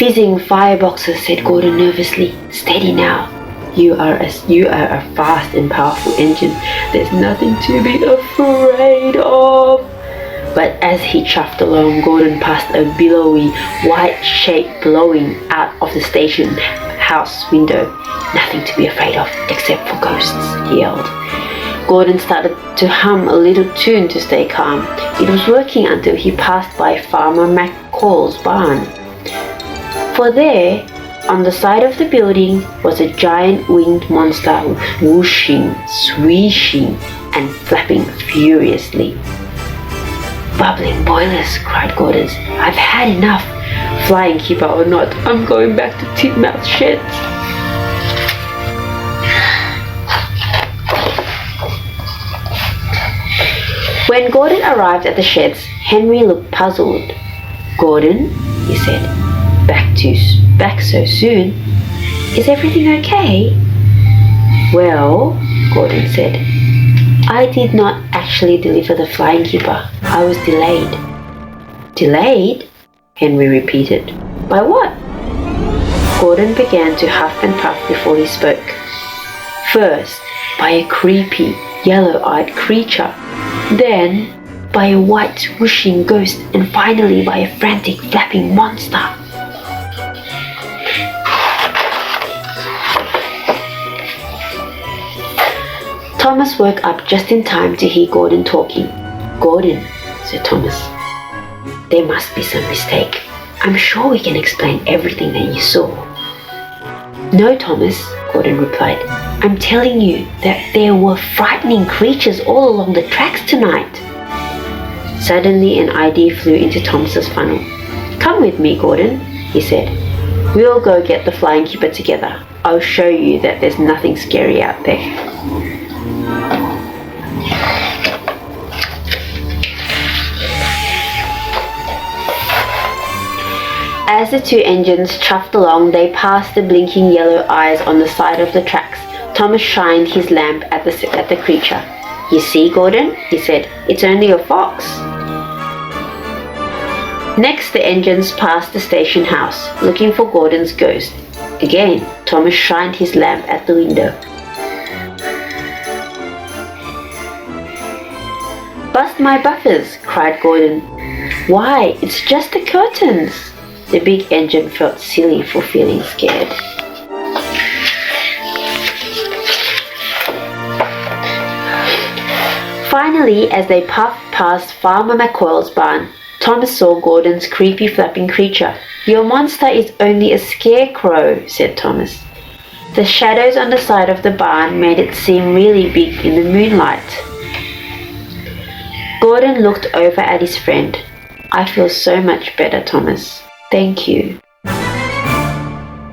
Fizzing fireboxes, said Gordon nervously. Steady now. You are a fast and powerful engine. There's nothing to be afraid of. But as he chuffed along, Gordon passed a billowy, white shape blowing out of the station house window. Nothing to be afraid of, except for ghosts, he yelled. Gordon started to hum a little tune to stay calm. It was working until he passed by Farmer McCall's barn. For there, on the side of the building, was a giant winged monster whooshing, swishing, and flapping furiously. Bubbling boilers, cried Gordon. I've had enough. Flying keeper or not, I'm going back to Titmouth's shed. When Gordon arrived at the sheds, Henry looked puzzled. Gordon, he said, back so soon? Is everything okay? Well, Gordon said, I did not actually deliver the flying keeper. I was delayed. Delayed? Henry repeated. By what? Gordon began to huff and puff before he spoke. First, by a creepy, yellow-eyed creature. Then, by a white, whooshing ghost. And finally, by a frantic, flapping monster. Thomas woke up just in time to hear Gordon talking. Gordon, said Thomas, there must be some mistake. I'm sure we can explain everything that you saw. No, Thomas, Gordon replied. I'm telling you that there were frightening creatures all along the tracks tonight. Suddenly an idea flew into Thomas's funnel. Come with me, Gordon, he said. We'll go get the flying keeper together. I'll show you that there's nothing scary out there. As the two engines chuffed along, they passed the blinking yellow eyes on the side of the tracks. Thomas shined his lamp at the creature. You see, Gordon, he said, it's only a fox. Next, the engines passed the station house, looking for Gordon's ghost. Again, Thomas shined his lamp at the window. Bust my buffers, cried Gordon. Why, it's just the curtains. The big engine felt silly for feeling scared. Finally, as they puffed past Farmer McCoy's barn, Thomas saw Gordon's creepy flapping creature. Your monster is only a scarecrow, said Thomas. The shadows on the side of the barn made it seem really big in the moonlight. Gordon looked over at his friend. I feel so much better, Thomas. Thank you.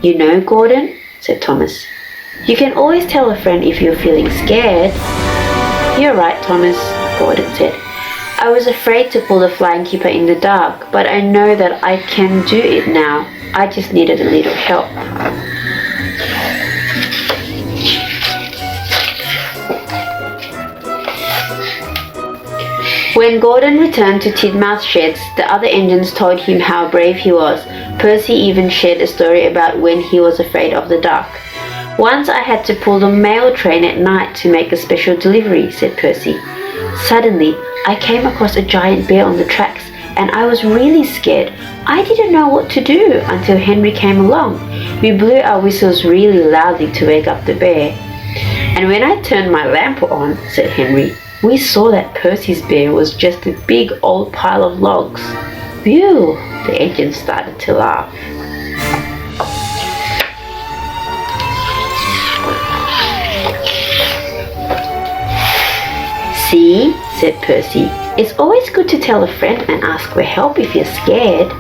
You know, Gordon, said Thomas, you can always tell a friend if you're feeling scared. You're right, Thomas, Gordon said. I was afraid to pull the flying keeper in the dark, but I know that I can do it now. I just needed a little help. When Gordon returned to Titmouth's sheds, the other engines told him how brave he was. Percy even shared a story about when he was afraid of the dark. Once I had to pull the mail train at night to make a special delivery, said Percy. Suddenly, I came across a giant bear on the tracks and I was really scared. I didn't know what to do until Henry came along. We blew our whistles really loudly to wake up the bear. And when I turned my lamp on, said Henry, we saw that Percy's bear was just a big old pile of logs. Phew! The engine started to laugh. See, said Percy, it's always good to tell a friend and ask for help if you're scared.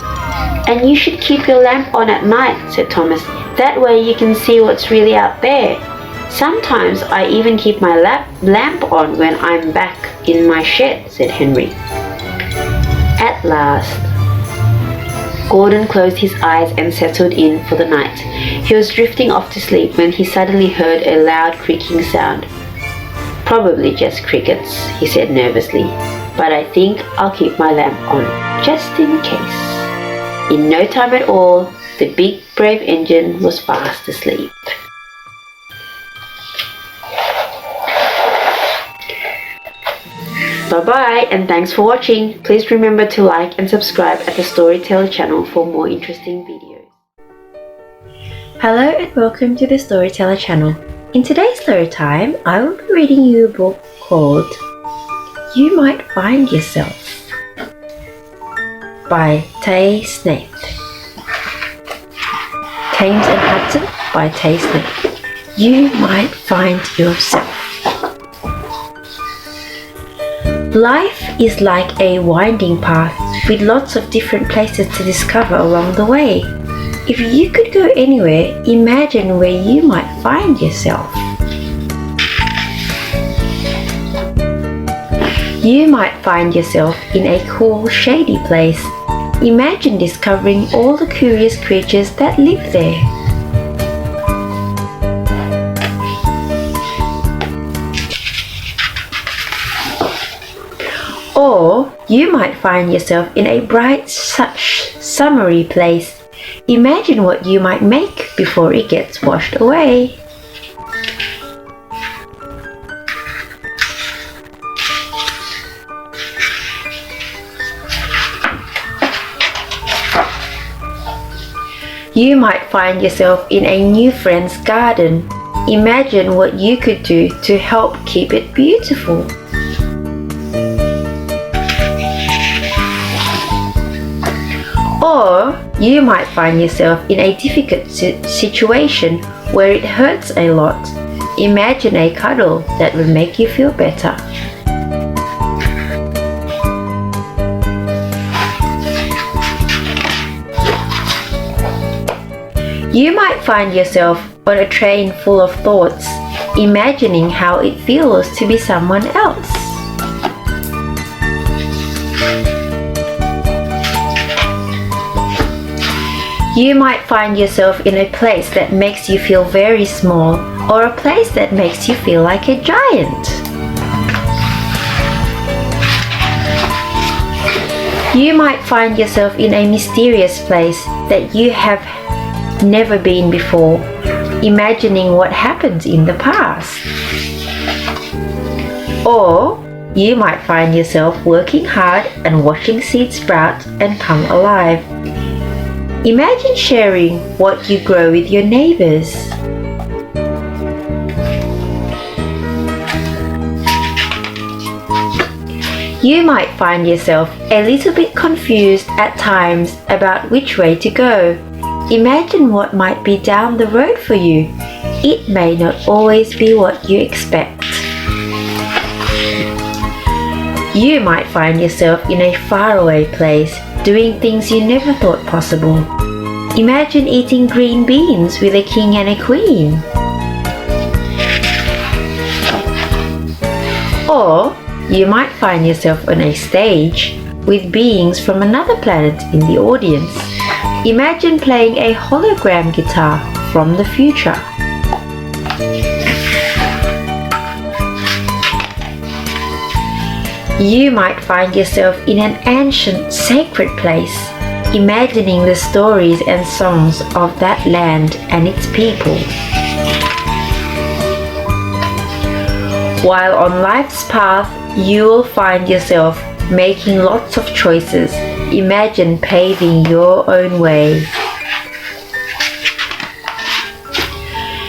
And you should keep your lamp on at night, said Thomas. That way you can see what's really out there. Sometimes I even keep my lamp on when I'm back in my shed, said Henry. At last, Gordon closed his eyes and settled in for the night. He was drifting off to sleep when he suddenly heard a loud creaking sound. Probably just crickets, he said nervously, but I think I'll keep my lamp on, just in case. In no time at all, The big brave engine was fast asleep. Bye-bye and thanks for watching. Please remember to like and subscribe at the Storyteller channel for more interesting videos. Hello and welcome to the Storyteller channel. In today's story time, I will be reading you a book called You Might Find Yourself by Tay Snaith. Thames and Hudson by Tay Snaith. You might find yourself. Life is like a winding path with lots of different places to discover along the way. If you could go anywhere, imagine where you might find yourself. You might find yourself in a cool, shady place. Imagine discovering all the curious creatures that live there. Or you might find yourself in a bright, summery place. Imagine what you might make before it gets washed away. You might find yourself in a new friend's garden. Imagine what you could do to help keep it beautiful. Or you might find yourself in a difficult situation where it hurts a lot. Imagine a cuddle that will make you feel better. You might find yourself on a train full of thoughts, imagining how it feels to be someone else. You might find yourself in a place that makes you feel very small, or a place that makes you feel like a giant. You might find yourself in a mysterious place that you have never been before, imagining what happened in the past. Or you might find yourself working hard and watching seeds sprout and come alive. Imagine sharing what you grow with your neighbors. You might find yourself a little bit confused at times about which way to go. Imagine what might be down the road for you. It may not always be what you expect. You might find yourself in a faraway place, doing things you never thought possible. Imagine eating green beans with a king and a queen. Or you might find yourself on a stage with beings from another planet in the audience. Imagine playing a hologram guitar from the future. You might find yourself in an ancient, sacred place, imagining the stories and songs of that land and its people. While on life's path, you will find yourself making lots of choices. Imagine paving your own way.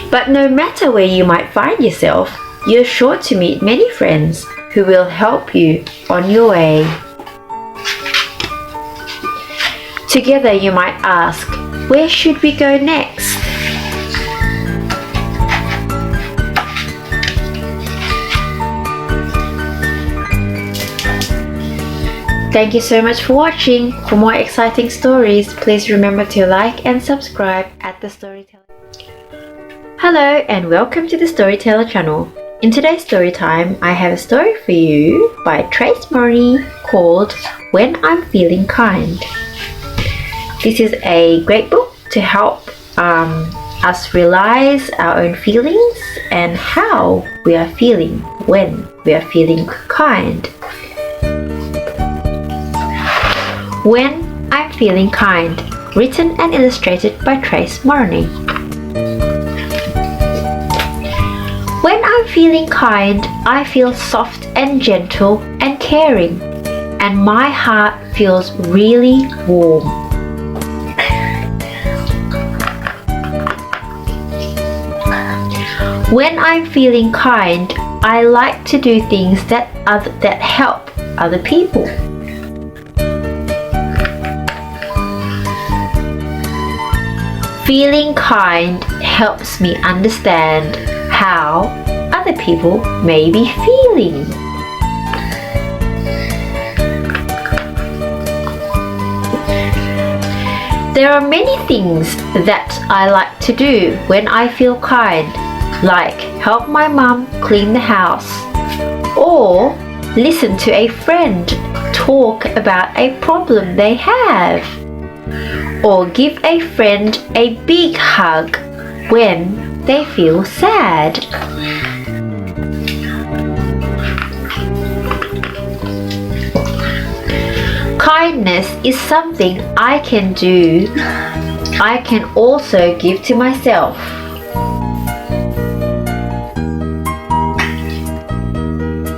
But no matter where you might find yourself, you're sure to meet many friends who will help you on your way. Together you might ask, where should we go next? Thank you so much for watching. For more exciting stories, please remember to like and subscribe at the Storyteller. Hello and welcome to the Storyteller channel. In today's story time, I have a story for you by Trace Murray called When I'm Feeling Kind. This is a great book to help us realize our own feelings and how we are feeling when we are feeling kind. When I'm feeling kind, written and illustrated by Trace Moroney. When I'm feeling kind, I feel soft and gentle and caring, and my heart feels really warm. When I'm feeling kind, I like to do things that help other people. Feeling kind helps me understand how other people may be feeling. There are many things that I like to do when I feel kind, like help my mum clean the house, or listen to a friend talk about a problem they have, or give a friend a big hug when they feel sad. Kindness is something I can do. I can also give to myself.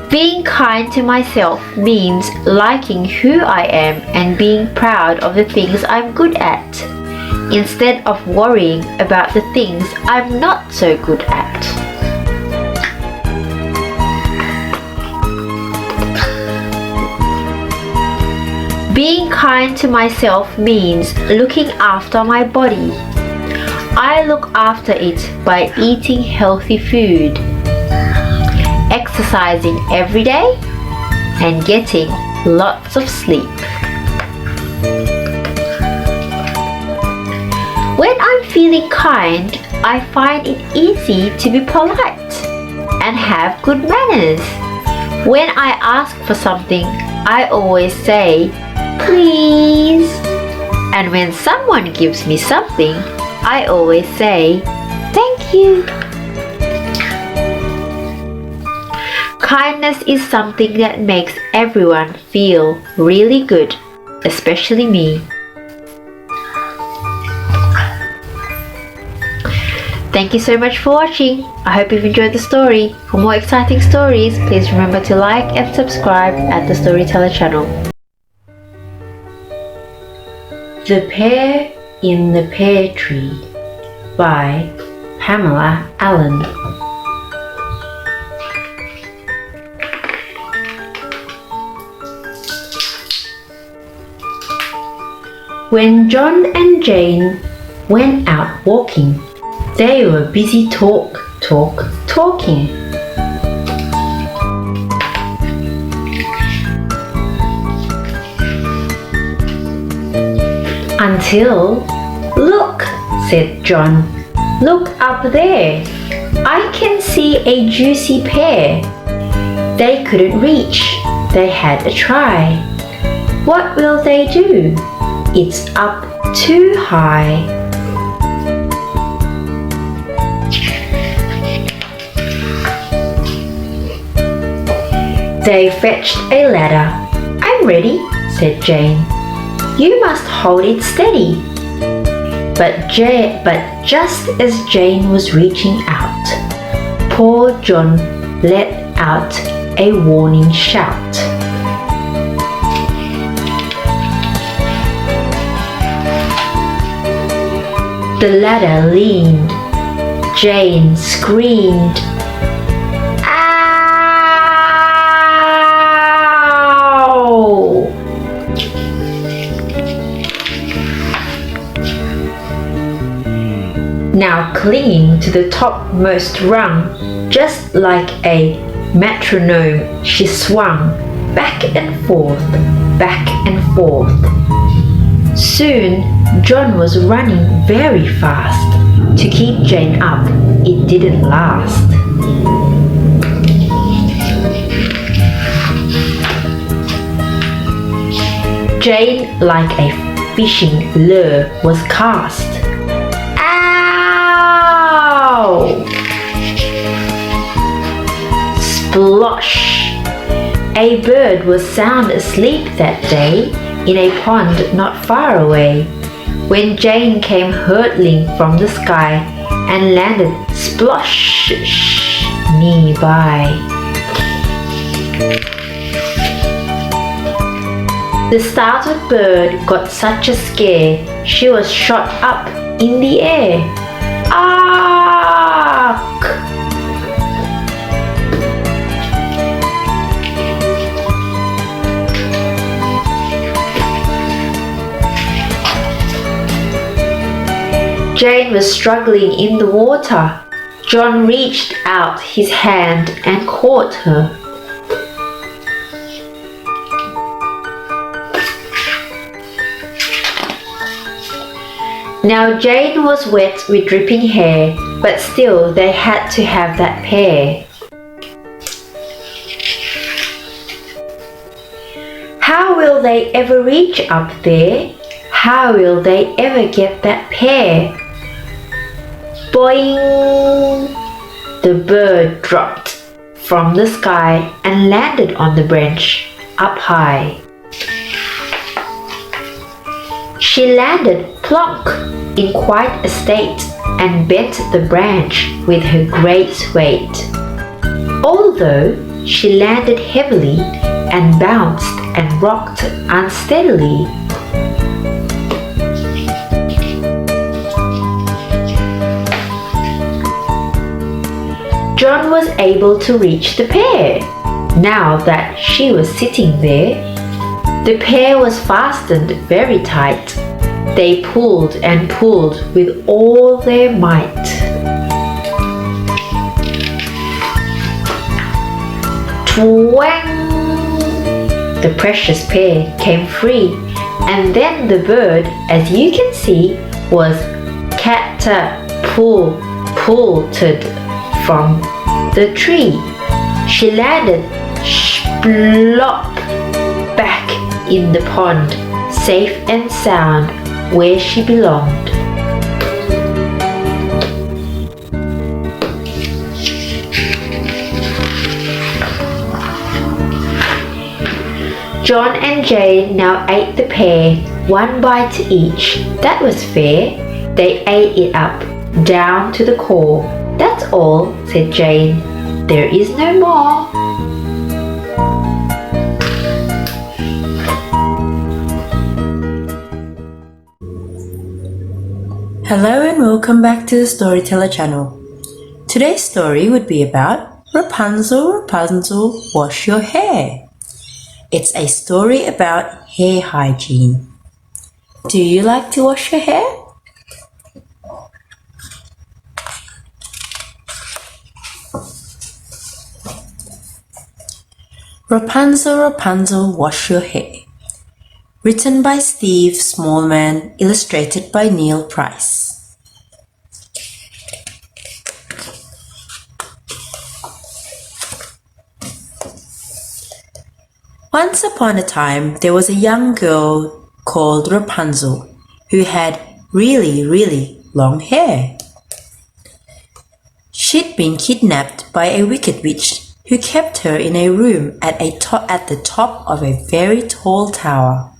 Being kind to myself means liking who I am and being proud of the things I'm good at, instead of worrying about the things I'm not so good at. Being kind to myself means looking after my body. I look after it by eating healthy food, exercising every day, and getting lots of sleep. When I'm feeling kind, I find it easy to be polite and have good manners. When I ask for something, I always say, please. And when someone gives me something, I always say, thank you. Kindness is something that makes everyone feel really good, especially me. Thank you so much for watching. I hope you've enjoyed the story. For more exciting stories, please remember to like and subscribe at the Storyteller channel. The Pear in the Pear Tree by Pamela Allen. When John and Jane went out walking, they were busy talking. Until, look, said John, look up there. I can see a juicy pear. They couldn't reach. They had a try. What will they do? It's up too high. They fetched a ladder. I'm ready, said Jane. You must hold it steady. But just as Jane was reaching out, poor John let out a warning shout. The ladder leaned. Jane screamed, "Ow!" Now clinging to the topmost rung, just like a metronome, she swung back and forth, back and forth. Soon, John was running very fast. To keep Jane up, it didn't last. Jane, like a fishing lure, was cast. Ow! Splosh! A bird was sound asleep that day in a pond not far away. when Jane came hurtling from the sky and landed splosh nearby. The startled bird got such a scare, she was shot up in the air. Ark! Jane was struggling in the water. John reached out his hand and caught her. Now Jane was wet with dripping hair, but still they had to have that pair. How will they ever reach up there? How will they ever get that pair? Boing! The bird dropped from the sky and landed on the branch up high. She landed plonk in quite a state and bent the branch with her great weight. Although she landed heavily and bounced and rocked unsteadily. John was able to reach the pair. Now that she was sitting there, the pair was fastened very tight. They pulled and pulled with all their might. Twang! The precious pair came free, and then the bird, as you can see, was catapulted from the tree. She landed splop back in the pond, safe and sound where she belonged. John and Jane now ate the pear, one bite each. That was fair. They ate it up, down to the core. That's all, said Jane. There is no more. Hello and welcome back to the Storyteller channel. Today's story would be about Rapunzel, Rapunzel, wash your hair. It's a story about hair hygiene. Do you like to wash your hair? Rapunzel, Rapunzel, wash your hair. Written by Steve Smallman, illustrated by Neil Price. Once upon a time, there was a young girl called Rapunzel who had really long hair. She'd been kidnapped by a wicked witch who kept her in a room at the top of a very tall tower.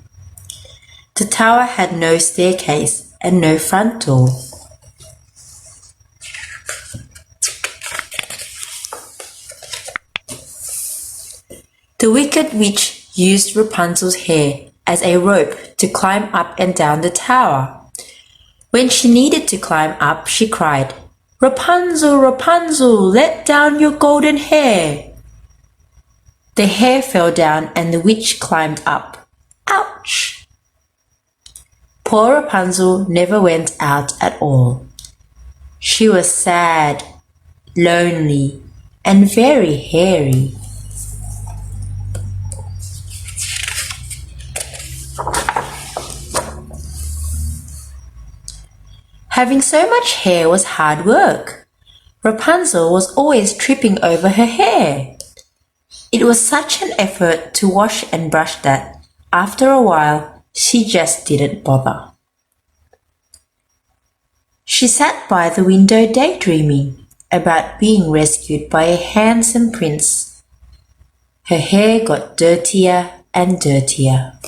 The tower had no staircase and no front door. The wicked witch used Rapunzel's hair as a rope to climb up and down the tower. When she needed to climb up, she cried, "Rapunzel, Rapunzel, let down your golden hair." The hair fell down and the witch climbed up. Ouch! Poor Rapunzel never went out at all. She was sad, lonely, and very hairy. Having so much hair was hard work. Rapunzel was always tripping over her hair. It was such an effort to wash and brush that, after a while, she just didn't bother. She sat by the window daydreaming about being rescued by a handsome prince. Her hair got dirtier and dirtier.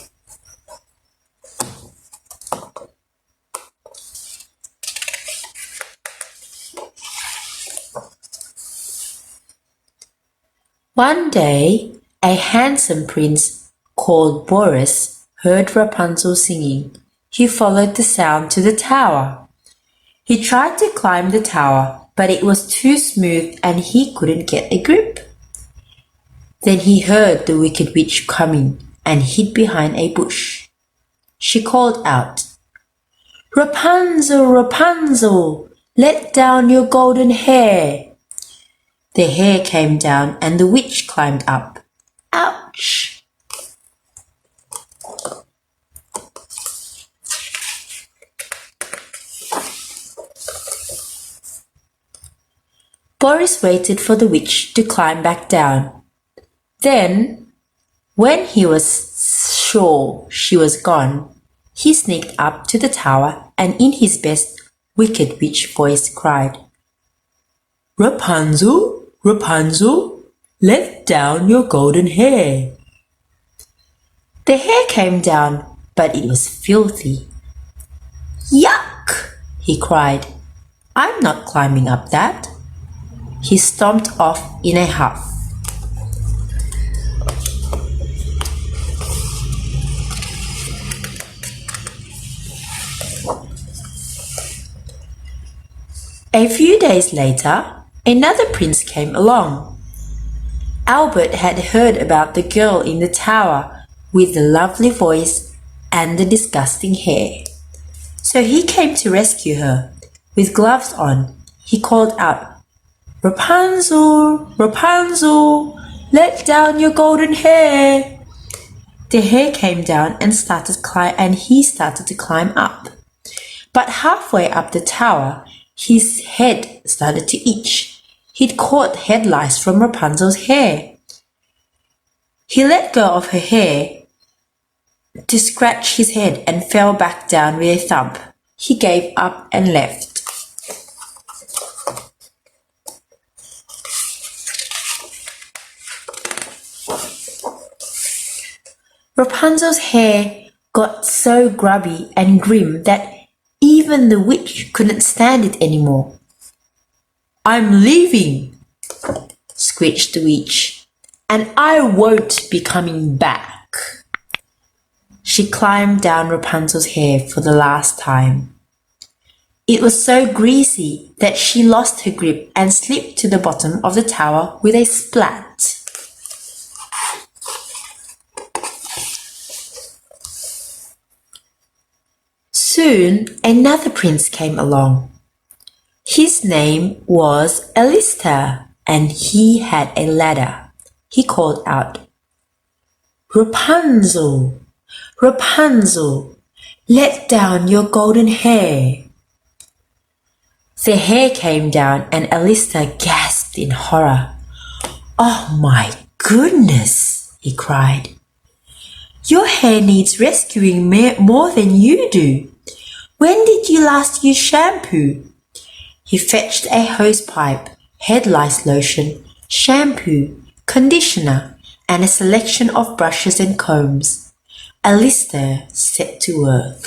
One day, a handsome prince called Boris heard Rapunzel singing. He followed the sound to the tower. He tried to climb the tower, but it was too smooth and he couldn't get a grip. Then he heard the wicked witch coming and hid behind a bush. She called out, "Rapunzel, Rapunzel, let down your golden hair." The hair came down and the witch climbed up. Ouch! Boris waited for the witch to climb back down. Then, when he was sure she was gone, he sneaked up to the tower and in his best wicked witch voice cried, "Rapunzel, Rapunzel, let down your golden hair." The hair came down, but it was filthy. "Yuck!" he cried. "I'm not climbing up that." He stomped off in a huff. A few days later, another prince came along. Albert had heard about the girl in the tower with the lovely voice and the disgusting hair. So he came to rescue her. With gloves on, he called out, "Rapunzel, Rapunzel, let down your golden hair." The hair came down and he started to climb up. But halfway up the tower, his head started to itch. He'd caught head lice from Rapunzel's hair. He let go of her hair to scratch his head and fell back down with a thump. He gave up and left. Rapunzel's hair got so grubby and grim that even the witch couldn't stand it anymore. "I'm leaving," screeched the witch, "and I won't be coming back." She climbed down Rapunzel's hair for the last time. It was so greasy that she lost her grip and slipped to the bottom of the tower with a splat. Soon another prince came along. His name was Alistair, and he had a ladder. He called out, "Rapunzel, Rapunzel, let down your golden hair." The hair came down and Alistair gasped in horror. "Oh my goodness," he cried. "Your hair needs rescuing more than you do. When did you last use shampoo?" He fetched a hosepipe, head lice lotion, shampoo, conditioner, and a selection of brushes and combs. Alistair set to work.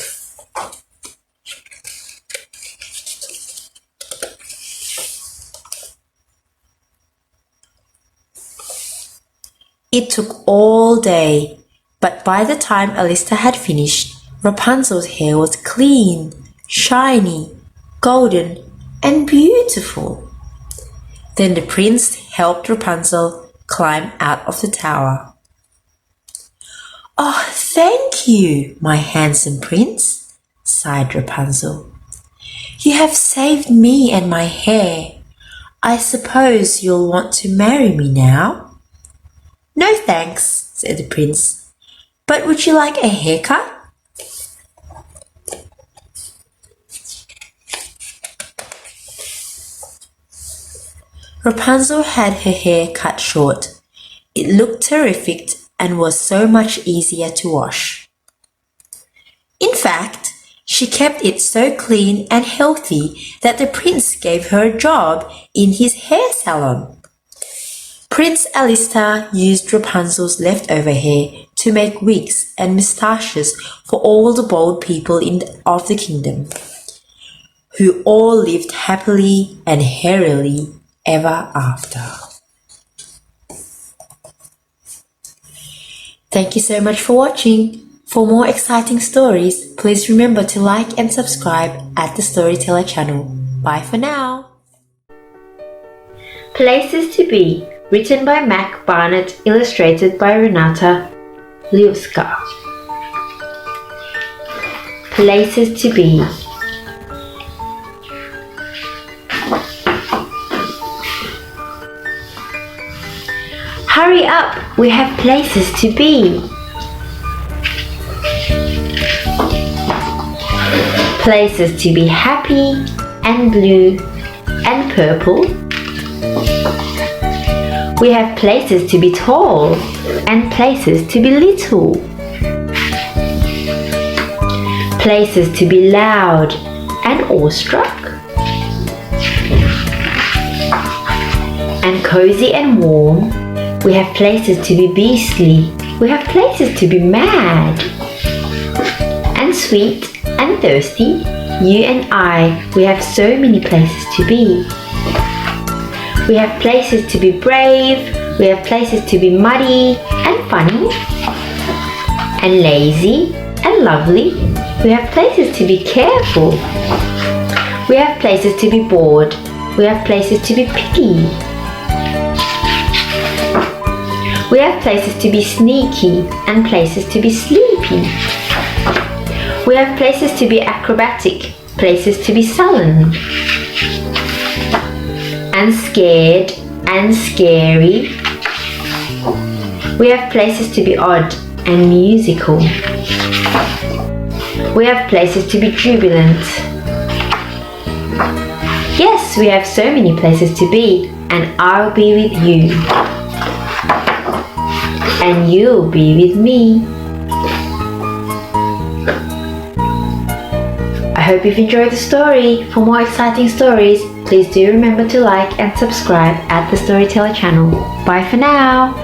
It took all day, but by the time Alistair had finished, Rapunzel's hair was clean, shiny, golden, and beautiful. Then the prince helped Rapunzel climb out of the tower. "Oh, thank you, my handsome prince," sighed Rapunzel. "You have saved me and my hair. I suppose you'll want to marry me now?" "No thanks," said the prince. "But would you like a haircut?" Rapunzel had her hair cut short. It looked terrific and was so much easier to wash. In fact, she kept it so clean and healthy that the prince gave her a job in his hair salon. Prince Alistair used Rapunzel's leftover hair to make wigs and moustaches for all the bold people of the kingdom, who all lived happily and hairily ever after. Thank you so much for watching. For more exciting stories, please remember to like and subscribe at the Storyteller channel. Bye for now. Places to Be, written by Mac Barnett, illustrated by Renata Liuska. Places to Be. Hurry up, we have places to be. Places to be happy and blue and purple. We have places to be tall and places to be little. Places to be loud and awestruck. And cozy and warm. We have places to be beastly. We have places to be mad. And sweet and thirsty. You and I, we have so many places to be. We have places to be brave. We have places to be muddy and funny. And lazy and lovely. We have places to be careful. We have places to be bored. We have places to be picky. We have places to be sneaky and places to be sleepy. We have places to be acrobatic, places to be sullen. And scared and scary. We have places to be odd and musical. We have places to be jubilant. Yes, we have so many places to be, and I'll be with you. And you'll be with me. I hope you've enjoyed the story. For more exciting stories, please do remember to like and subscribe at the Storyteller channel. Bye for now.